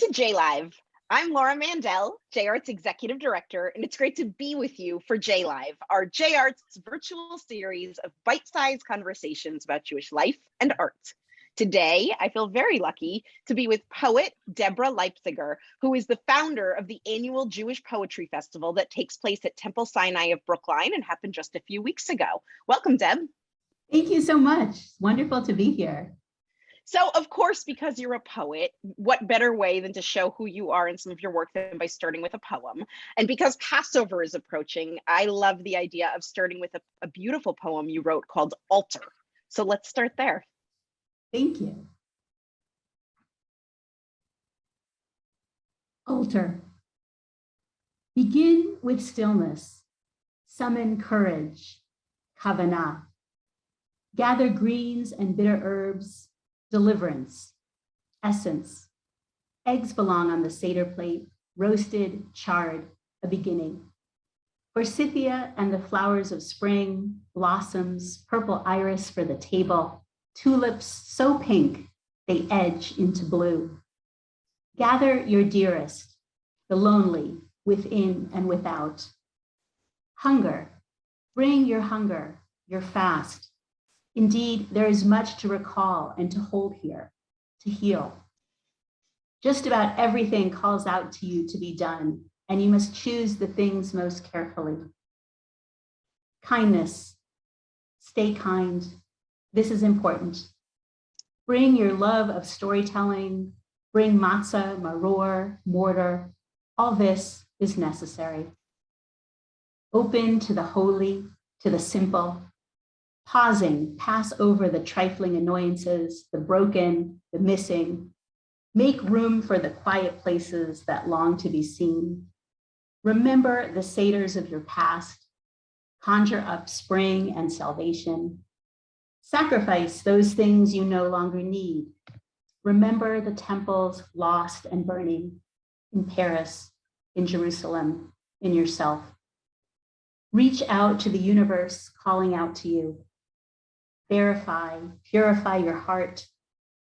to JLive. I'm Laura Mandel, JArt's Executive Director, and it's great to be with you for JLive, our JArt's virtual series of bite-sized conversations about Jewish life and art. Today, I feel very lucky to be with poet Deborah Leipziger, who is the founder of the annual Jewish Poetry Festival that takes place at Temple Sinai of Brookline and happened just a few weeks ago. Welcome, Deb. Thank you so much. It's wonderful to be here. So, of course, because you're a poet, what better way than to show who you are in some of your work than by starting with a poem? And because Passover is approaching, I love the idea of starting with a beautiful poem you wrote called Altar. So let's start there. Thank you. Altar. Begin with stillness. Summon courage. Kavanah. Gather greens and bitter herbs. Deliverance, essence. Eggs belong on the Seder plate, roasted, charred, a beginning. Forsythia and the flowers of spring, blossoms, purple iris for the table, tulips so pink they edge into blue. Gather your dearest, the lonely, within and without. Hunger, bring your hunger, your fast. Indeed, there is much to recall and to hold here, to heal. Just about everything calls out to you to be done, and you must choose the things most carefully. Kindness, stay kind. This is important. Bring your love of storytelling, bring matzah, maror, mortar. All this is necessary. Open to the holy, to the simple. Pausing, pass over the trifling annoyances, the broken, the missing. Make room for the quiet places that long to be seen. Remember the Seders of your past. Conjure up spring and salvation. Sacrifice those things you no longer need. Remember the temples lost and burning in Paris, in Jerusalem, in yourself. Reach out to the universe calling out to you. Verify, purify your heart.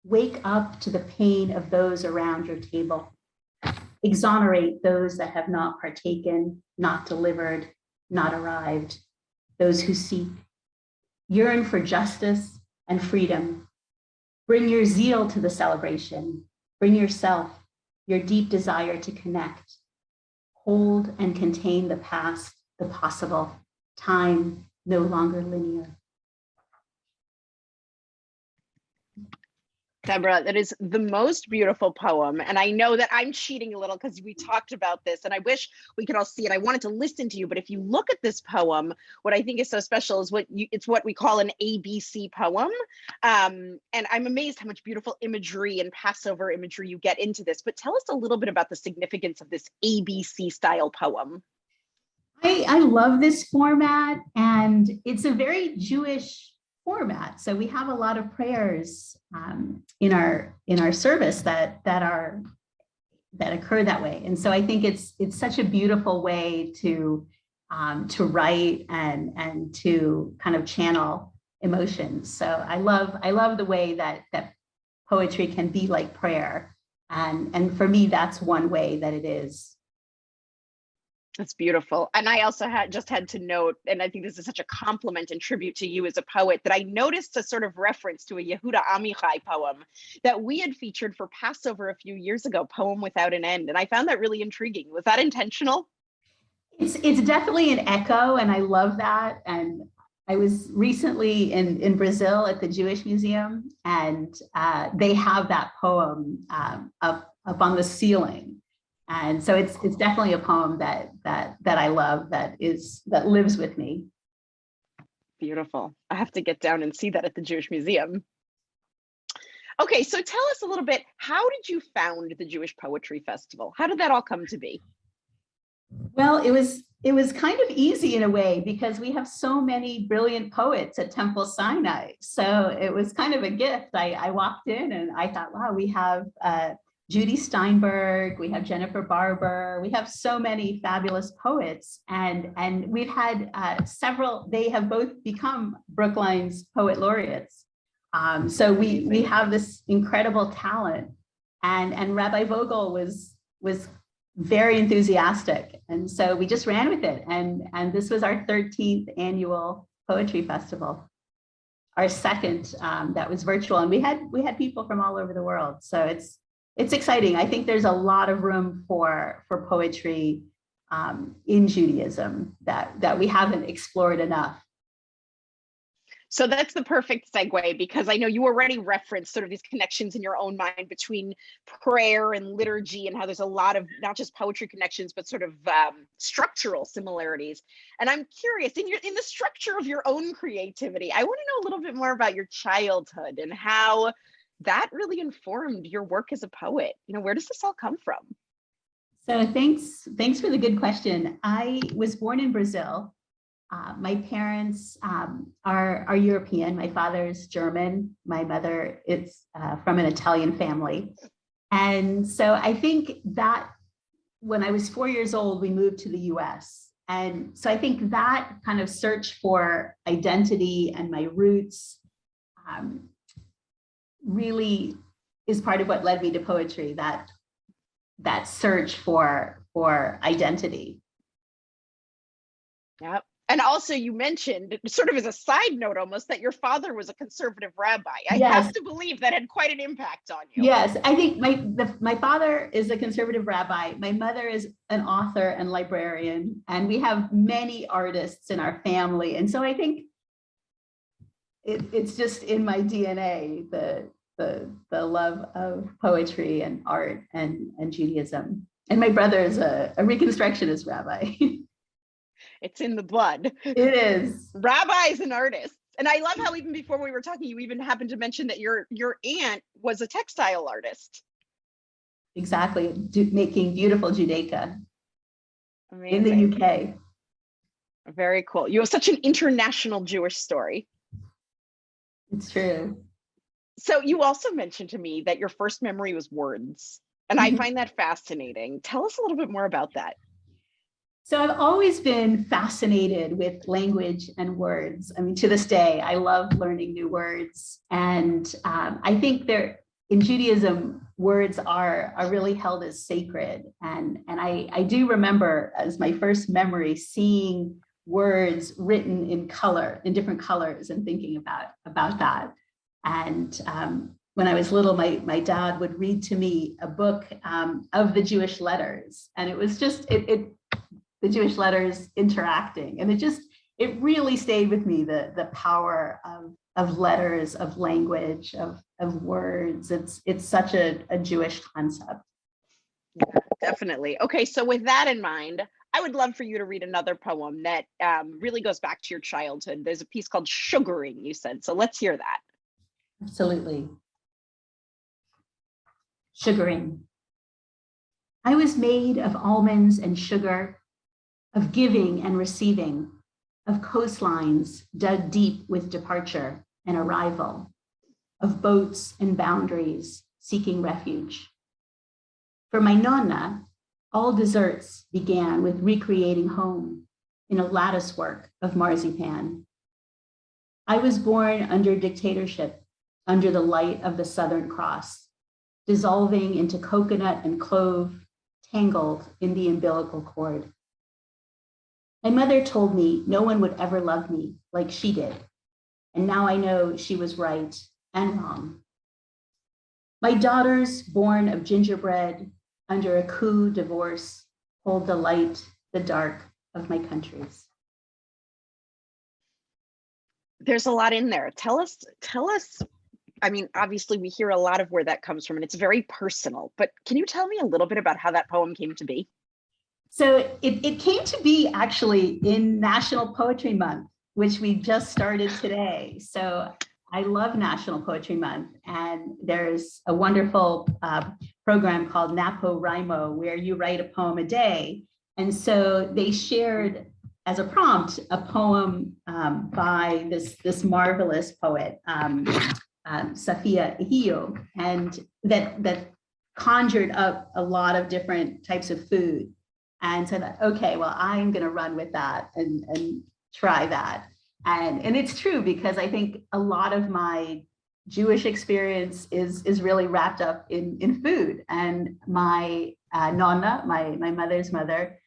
Wake up to the pain of those around your table. Exonerate those that have not partaken, not delivered, not arrived, those who seek. Yearn for justice and freedom. Bring your zeal to the celebration. Bring yourself, your deep desire to connect. Hold and contain the past, the possible, time no longer linear. Deborah, that is the most beautiful poem. And I know that I'm cheating a little because we talked about this and I wish we could all see it. I wanted to listen to you, but if you look at this poem, what I think is so special is it's what we call an ABC poem. And I'm amazed how much beautiful imagery and Passover imagery you get into this, but tell us a little bit about the significance of this ABC style poem. I love this format, and it's a very Jewish format. So we have a lot of prayers in our service that occur that way. And so I think it's such a beautiful way to write and to kind of channel emotions. So I love the way that poetry can be like prayer. And for me, that's one way that it is. That's beautiful. And I also just had to note, and I think this is such a compliment and tribute to you as a poet, that I noticed a sort of reference to a Yehuda Amichai poem that we had featured for Passover a few years ago, Poem Without an End. And I found that really intriguing. Was that intentional? It's definitely an echo, and I love that. And I was recently in Brazil at the Jewish Museum, and they have that poem up on the ceiling. And so it's definitely a poem that I love, that lives with me. Beautiful. I have to get down and see that at the Jewish Museum. Okay, so tell us a little bit, how did you found the Jewish Poetry Festival? How did that all come to be? Well, it was kind of easy in a way because we have so many brilliant poets at Temple Sinai. So it was kind of a gift. I walked in and I thought, wow, we have Judy Steinberg, we have Jennifer Barber, we have so many fabulous poets, and we've had several. They have both become Brookline's poet laureates. So we have this incredible talent And Rabbi Vogel was very enthusiastic. And so we just ran with it. And this was our 13th annual poetry festival, our second that was virtual. And we had people from all over the world. So it's exciting. I think there's a lot of room for poetry in Judaism that we haven't explored enough. So that's the perfect segue, because I know you already referenced sort of these connections in your own mind between prayer and liturgy, and how there's a lot of not just poetry connections, but sort of structural similarities. And I'm curious, in the structure of your own creativity, I want to know a little bit more about your childhood and how that really informed your work as a poet. Where does this all come from? So thanks for the good question. I was born in Brazil. My parents are European. My father's German. My mother is from an Italian family. And so I think that when I was 4 years old, we moved to the US. And so I think that kind of search for identity and my roots really is part of what led me to poetry, that search for identity. Yep. And also you mentioned, sort of as a side note almost, that your father was a conservative rabbi. I have to believe that had quite an impact on you. Yes, I think my father is a conservative rabbi. My mother is an author and librarian, and we have many artists in our family. And so I think it's just in my DNA, the love of poetry and art and Judaism. And my brother is a Reconstructionist rabbi. It's in the blood. It is. Rabbis and artists. And I love how even before we were talking, you even happened to mention that your aunt was a textile artist. Exactly, making beautiful Judaica. Amazing. In the UK. Very cool. You have such an international Jewish story. It's true. So you also mentioned to me that your first memory was words. And I find that fascinating. Tell us a little bit more about that. So I've always been fascinated with language and words. I mean, to this day, I love learning new words. And I think in Judaism, words are really held as sacred. And I do remember as my first memory seeing words written in color, in different colors, and thinking about that. And when I was little, my dad would read to me a book of the Jewish letters. And it was just, the Jewish letters interacting. And it really stayed with me, the power of letters, of language, of words. It's such a Jewish concept. Yeah, definitely. Okay, so with that in mind, I would love for you to read another poem that really goes back to your childhood. There's a piece called Sugaring, you said. So let's hear that. Absolutely. Sugaring. I was made of almonds and sugar, of giving and receiving, of coastlines dug deep with departure and arrival, of boats and boundaries seeking refuge. For my nonna, all desserts began with recreating home in a latticework of marzipan. I was born under dictatorship, under the light of the Southern Cross, dissolving into coconut and clove, tangled in the umbilical cord. My mother told me no one would ever love me like she did, and now I know she was right and wrong. My daughters, born of gingerbread, under a coup divorce, hold the light, the dark of my countries. There's a lot in there. Tell us, I mean, obviously we hear a lot of where that comes from and it's very personal, but can you tell me a little bit about how that poem came to be? So it came to be actually in National Poetry Month, which we just started today. So I love National Poetry Month, and there's a wonderful program called NaPoWriMo where you write a poem a day. And so they shared as a prompt a poem by this marvelous poet, Safia Ihio, and that conjured up a lot of different types of food. And so I thought, okay, well, I'm going to run with that and try that. And it's true, because I think a lot of my Jewish experience is really wrapped up in food. And my nonna, my mother's mother,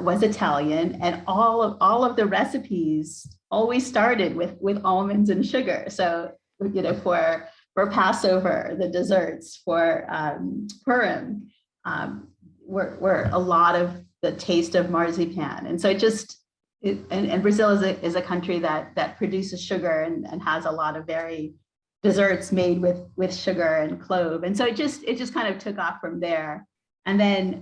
was Italian, and all of the recipes always started with almonds and sugar. So, you know, for Passover, the desserts for Purim were a lot of the taste of marzipan. And so and Brazil is a country that produces sugar and has a lot of very desserts made with sugar and clove. And so it just kind of took off from there. And then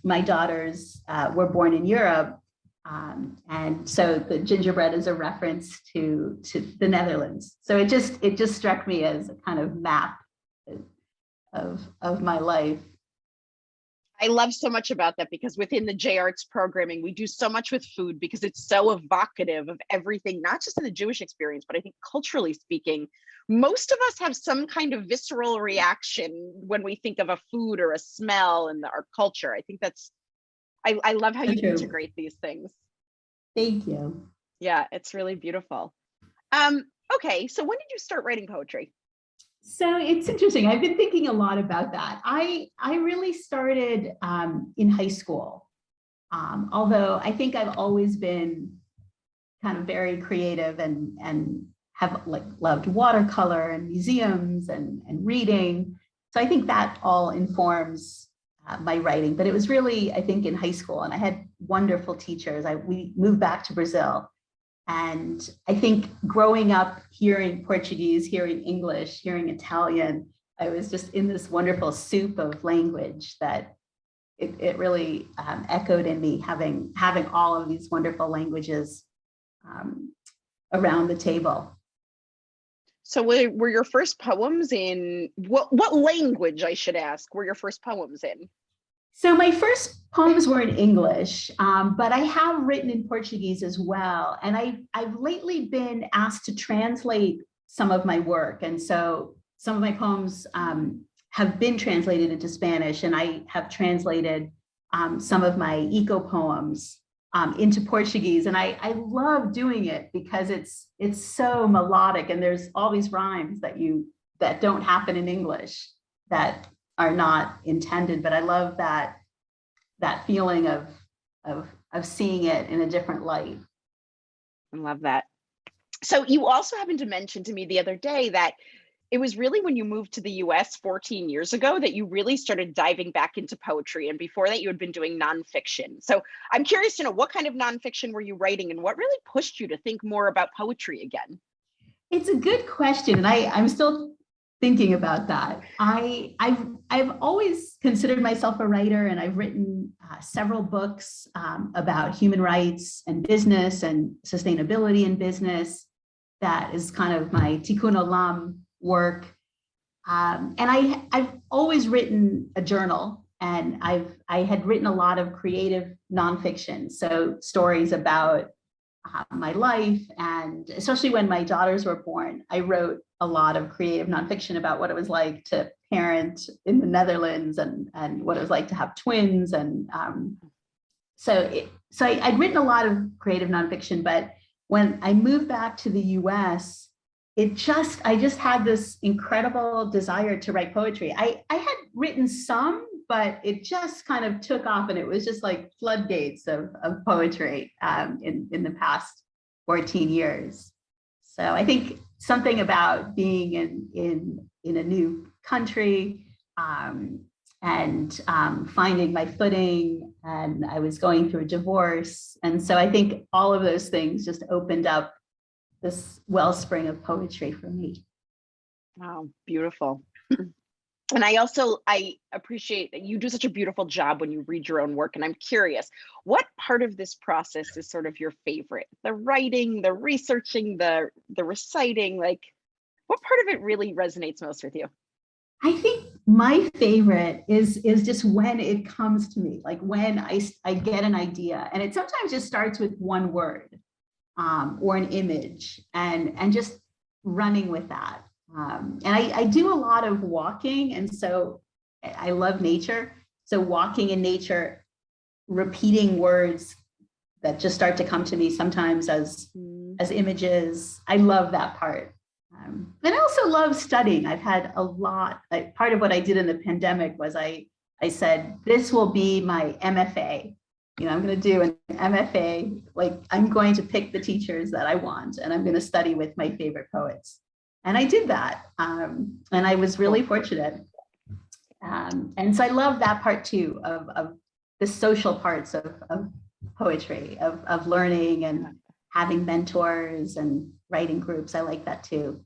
my daughters were born in Europe. And so the gingerbread is a reference to the Netherlands. So it just struck me as a kind of map of my life. I love so much about that, because within the J Arts programming, we do so much with food because it's so evocative of everything, not just in the Jewish experience, but I think culturally speaking, most of us have some kind of visceral reaction when we think of a food or a smell in our culture. I think I love how you integrate these things. Thank you. Yeah, it's really beautiful. Okay, so when did you start writing poetry? So it's interesting. I've been thinking a lot about that. I really started in high school, although I think I've always been kind of very creative and have loved watercolor and museums and reading. So I think that all informs my writing. But it was really, I think, in high school, and I had wonderful teachers. We moved back to Brazil. And I think growing up hearing Portuguese, hearing English, hearing Italian, I was just in this wonderful soup of language that it really echoed in me, having all of these wonderful languages around the table. So were your first poems in, what language, I should ask, were your first poems in? So my first poems were in English, but I have written in Portuguese as well. And I've lately been asked to translate some of my work. And so some of my poems have been translated into Spanish, and I have translated some of my eco poems into Portuguese. And I love doing it because it's so melodic, and there's all these rhymes that don't happen in English that are not intended, but I love that feeling of seeing it in a different light. I love that. So you also happened to mention to me the other day that it was really when you moved to the US 14 years ago that you really started diving back into poetry. And before that, you had been doing nonfiction. So I'm curious to know, what kind of nonfiction were you writing, and what really pushed you to think more about poetry again? It's a good question, and I'm still thinking about that. I've always considered myself a writer, and I've written several books about human rights and business and sustainability in business. That is kind of my tikkun olam work. And I've always written a journal, and I had written a lot of creative nonfiction, so stories about my life, and especially when my daughters were born, I wrote a lot of creative nonfiction about what it was like to parent in the Netherlands and what it was like to have twins. And so I'd written a lot of creative nonfiction, but when I moved back to the US, I just had this incredible desire to write poetry. I had written some, but it just kind of took off, and it was just like floodgates of poetry in the past 14 years. So I think something about being in a new country and finding my footing, and I was going through a divorce. And so I think all of those things just opened up this wellspring of poetry for me. Wow, beautiful. And I appreciate that you do such a beautiful job when you read your own work. And I'm curious, what part of this process is sort of your favorite? The writing, the researching, the reciting, like what part of it really resonates most with you? I think my favorite is just when it comes to me, like when I get an idea, and it sometimes just starts with one word or an image, and just running with that. And I do a lot of walking, and so I love nature. So walking in nature, repeating words that just start to come to me sometimes as images. I love that part. And I also love studying. I've had a lot, part of what I did in the pandemic was I said, this will be my MFA. I'm going to do an MFA, like I'm going to pick the teachers that I want, and I'm going to study with my favorite poets. And I did that. And I was really fortunate. And so I love that part too, of the social parts of poetry, of learning and having mentors and writing groups. I like that too.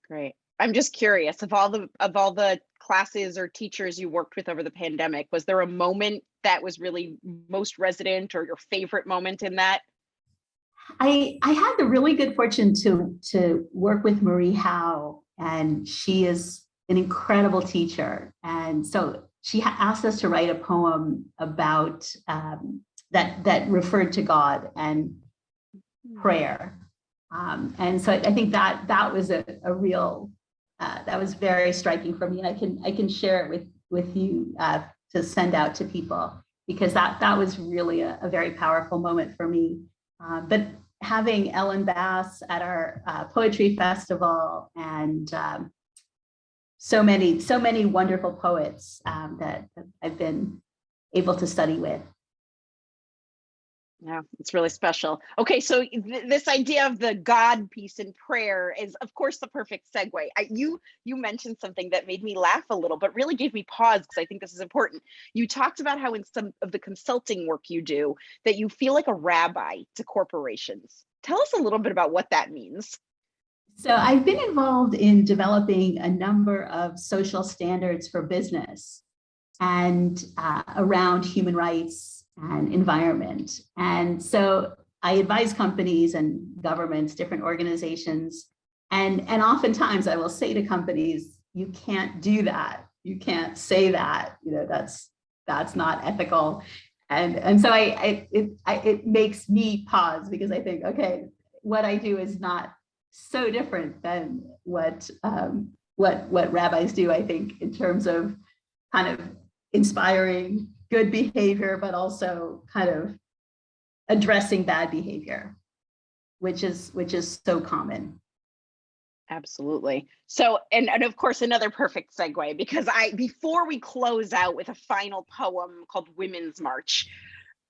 Great. I'm just curious, of all the classes or teachers you worked with over the pandemic, was there a moment that was really most resident or your favorite moment in that? I had the really good fortune to work with Marie Howe, and she is an incredible teacher. And so she asked us to write a poem about that referred to God and prayer. And so I think that was a real, that was very striking for me. And I can share it with you to send out to people, because that was really a very powerful moment for me. But having Ellen Bass at our poetry festival, and so many wonderful poets that I've been able to study with. Yeah, it's really special. Okay, so this idea of the God piece in prayer is, of course, the perfect segue. You mentioned something that made me laugh a little, but really gave me pause, because I think this is important. You talked about how in some of the consulting work you do, that you feel like a rabbi to corporations. Tell us a little bit about what that means. So I've been involved in developing a number of social standards for business and around human rights and environment. And so I advise companies and governments, different organizations, and oftentimes I will say to companies, you can't do that. You can't say that, that's not ethical. And so it makes me pause, because I think, okay, what I do is not so different than what rabbis do, I think, in terms of kind of inspiring good behavior, but also kind of addressing bad behavior, which is so common. Absolutely. So, and of course, another perfect segue, because before we close out with a final poem called Women's March,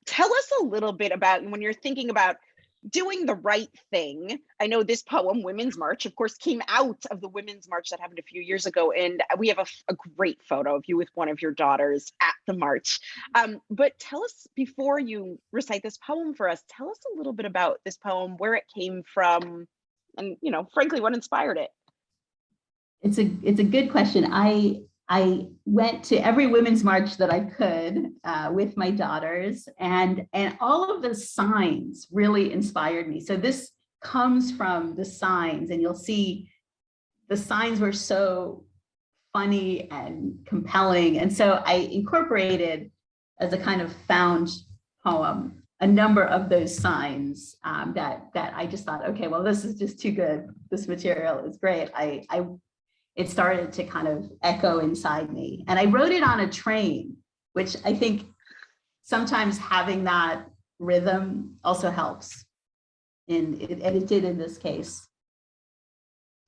tell us a little bit about, when you're thinking about doing the right thing. I know this poem, Women's March, of course, came out of the Women's March that happened a few years ago. And we have a great photo of you with one of your daughters at the march. But tell us, before you recite this poem for us, tell us a little bit about this poem, where it came from, and, frankly, what inspired it. It's a good question. I went to every women's march that I could with my daughters, and all of the signs really inspired me. So this comes from the signs, and you'll see the signs were so funny and compelling. And so I incorporated, as a kind of found poem, a number of those signs that I just thought, okay, well, this is just too good. This material is great. It started to kind of echo inside me. And I wrote it on a train, which I think sometimes having that rhythm also helps. And it did in this case.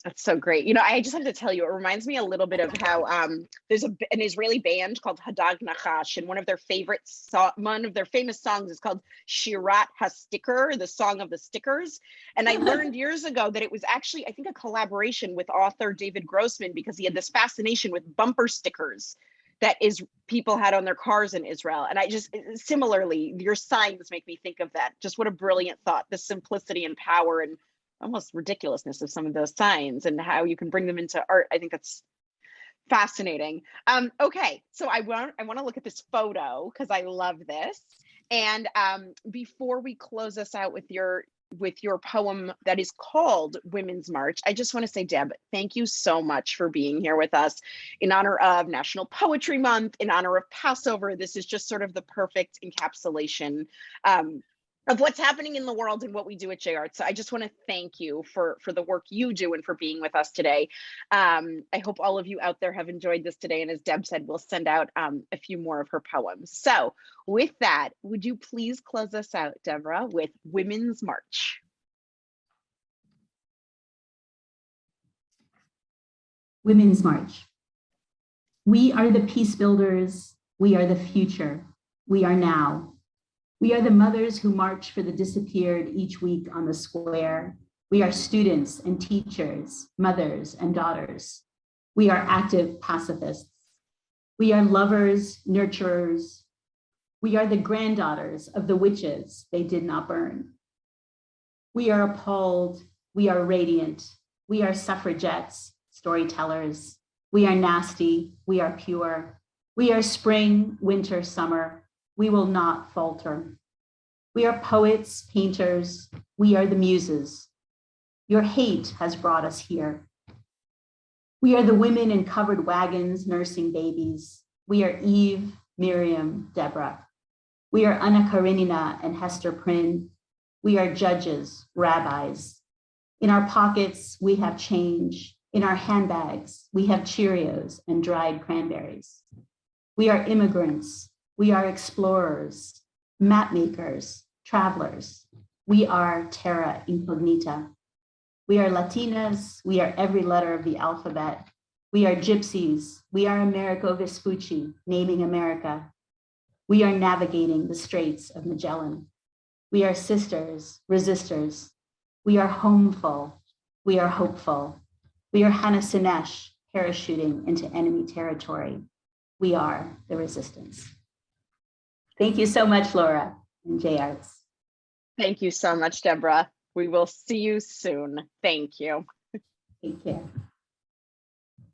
That's so great. I just have to tell you, it reminds me a little bit of how there's an Israeli band called Hadag Nachash, and one of their famous songs is called Shirat HaSticker, the Song of the Stickers. And I learned years ago that it was actually, I think, a collaboration with author David Grossman, because he had this fascination with bumper stickers that people had on their cars in Israel. And I just, similarly, your signs make me think of that. Just what a brilliant thought, the simplicity and power and almost ridiculousness of some of those signs, and how you can bring them into art. I think that's fascinating. Okay, so I want to look at this photo, because I love this. And before we close us out with your poem that is called Women's March, I just want to say, Deb, thank you so much for being here with us in honor of National Poetry Month, in honor of Passover. This is just sort of the perfect encapsulation of what's happening in the world and what we do at JArts. So I just want to thank you for the work you do and for being with us today. I hope all of you out there have enjoyed this today. And as Deb said, we'll send out a few more of her poems. So with that, would you please close us out, Deborah, with Women's March? Women's March. We are the peace builders. We are the future. We are now. We are the mothers who march for the disappeared each week on the square. We are students and teachers, mothers and daughters. We are active pacifists. We are lovers, nurturers. We are the granddaughters of the witches they did not burn. We are appalled. We are radiant. We are suffragettes, storytellers. We are nasty. We are pure. We are spring, winter, summer. We will not falter. We are poets, painters. We are the muses. Your hate has brought us here. We are the women in covered wagons nursing babies. We are Eve, Miriam, Deborah. We are Anna Karenina and Hester Prynne. We are judges, rabbis. In our pockets, we have change. In our handbags, we have Cheerios and dried cranberries. We are immigrants. We are explorers, map makers, travelers. We are terra incognita. We are Latinas. We are every letter of the alphabet. We are gypsies. We are Americo Vespucci, naming America. We are navigating the Straits of Magellan. We are sisters, resistors. We are homeful. We are hopeful. We are Hannah Sinesh, parachuting into enemy territory. We are the resistance. Thank you so much, Laura and JArts. Thank you so much, Deborah. We will see you soon. Thank you. Take care.